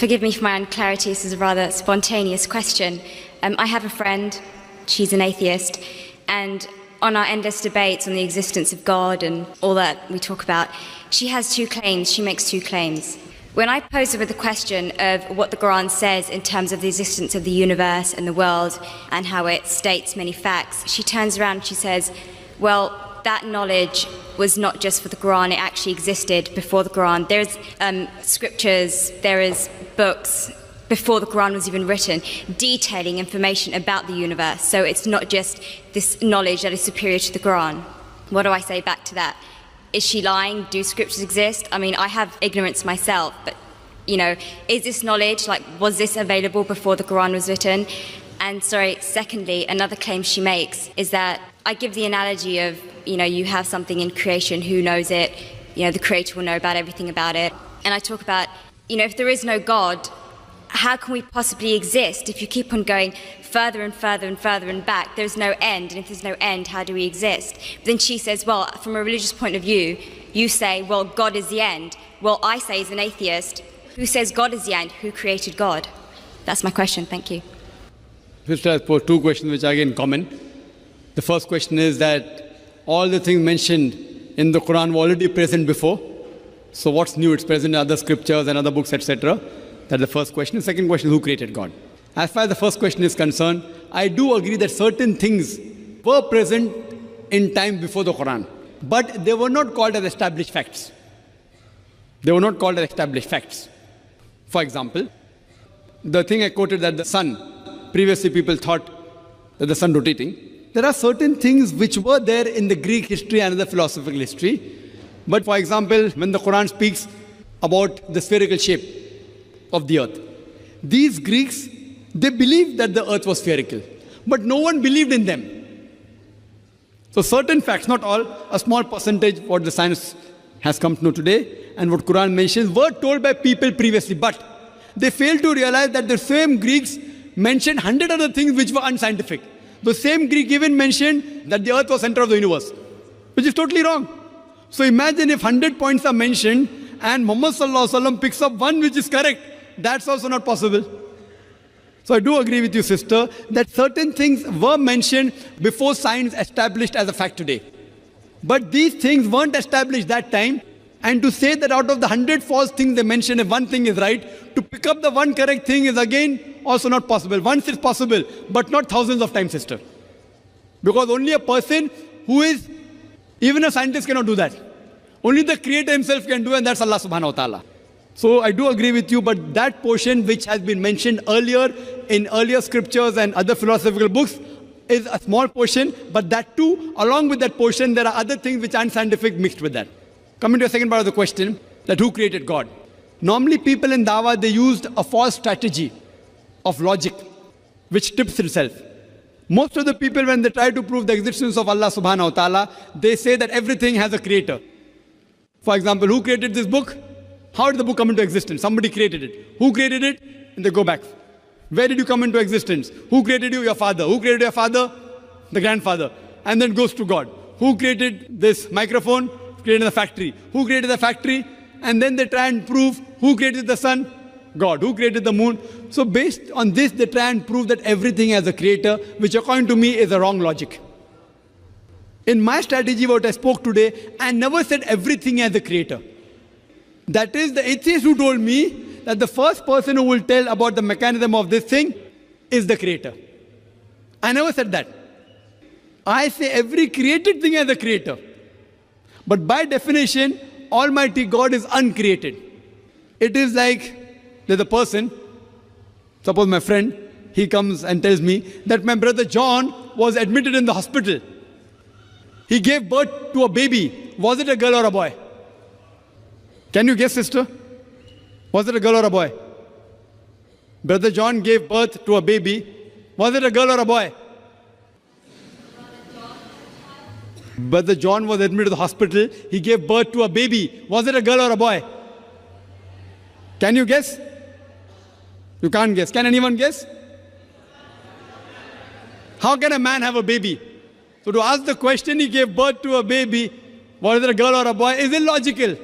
Forgive me for my unclarity, this is a rather spontaneous question. I have a friend, she's an atheist, and on our endless debates on the existence of God and all that we talk about, she has two claims, she makes two claims. When I pose her with the question of what the Quran says in terms of the existence of the universe and the world and how it states many facts, she turns around and she says, well, that knowledge was not just for the Quran, it actually existed before the Quran. There's scriptures, there is books before the Quran was even written, detailing information about the universe. So it's not just this knowledge that is superior to the Quran. What do I say back to that? Is she lying? Do scriptures exist? I mean, I have ignorance myself, but, you know, is this knowledge, like, was this available before the Quran was written? And secondly, another claim she makes is that I give the analogy of, you know, you have something in creation, who knows it? You know, the creator will know about everything about it. And I talk about, you know, if there is no God, how can we possibly exist? If you keep on going further and further and further and back, there's no end. And if there's no end, how do we exist? But then she says, well, from a religious point of view, you say, well, God is the end. Well, I say as an atheist, who says God is the end? Who created God? That's my question. Thank you. Sister has posed two questions which are again common. The first question is that all the things mentioned in the Quran were already present before. So what's new? It's present in other scriptures and other books, etc. That's the first question. The second question is, who created God? As far as the first question is concerned, I do agree that certain things were present in time before the Quran, but they were not called as established facts. They were not called as established facts. For example, the thing I quoted that the sun, previously people thought that the sun rotating. There are certain things which were there in the Greek history and the philosophical history. But for example, when the Quran speaks about the spherical shape of the earth, these Greeks, they believed that the earth was spherical, but no one believed in them. So certain facts, not all, a small percentage what the science has come to know today and what Quran mentions were told by people previously, but they failed to realize that the same Greeks mentioned 100 other things which were unscientific. The same Greek even mentioned that the earth was center of the universe, which is totally wrong. So imagine if 100 points are mentioned and Muhammad Sallallahu Alaihi Wasallam picks up one which is correct. That's also not possible. So I do agree with you, sister, that certain things were mentioned before science established as a fact today. But these things weren't established that time. And to say that out of the 100 false things they mentioned, if one thing is right, to pick up the one correct thing is again also not possible. Once it's possible, but not thousands of times, sister. Because only a person who is, even a scientist cannot do that. Only the Creator himself can do, and that's Allah subhanahu wa ta'ala. So I do agree with you, but that portion which has been mentioned earlier in earlier scriptures and other philosophical books is a small portion, but that too, along with that portion, there are other things which aren't scientific mixed with that. Coming to the second part of the question, that who created God? Normally people in Dawah, they used a false strategy of logic, which tips itself. Most of the people, when they try to prove the existence of Allah subhanahu wa ta'ala, they say that everything has a creator. For example, who created this book? How did the book come into existence? Somebody created it. Who created it? And they go back. Where did you come into existence? Who created you? Your father. Who created your father? The grandfather. And then goes to God. Who created this microphone? Created the factory. Who created the factory? And then they try and prove who created the sun? God. Who created the moon? So based on this, they try and prove that everything has a creator, which according to me is a wrong logic. In my strategy, what I spoke today, I never said everything has a creator. That is the atheist who told me that the first person who will tell about the mechanism of this thing is the creator. I never said that. I say every created thing has a creator. But by definition, Almighty God is uncreated. It is like there's a person, suppose my friend, he comes and tells me that my brother John was admitted in the hospital. He gave birth to a baby. Was it a girl or a boy? Can you guess, sister? Was it a girl or a boy? Brother John gave birth to a baby. Was it a girl or a boy? Brother John was admitted to the hospital. He gave birth to a baby. Was it a girl or a boy? Can you guess? You can't guess. Can anyone guess? How can a man have a baby? So to ask the question, he gave birth to a baby, was it a girl or a boy, is illogical.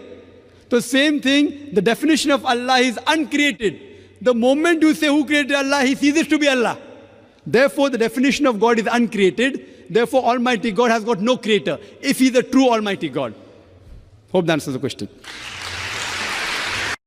The same thing, the definition of Allah is uncreated. The moment you say who created Allah, he ceases to be Allah. Therefore, the definition of God is uncreated. Therefore, Almighty God has got no creator if he is a true Almighty God. Hope that answers the question.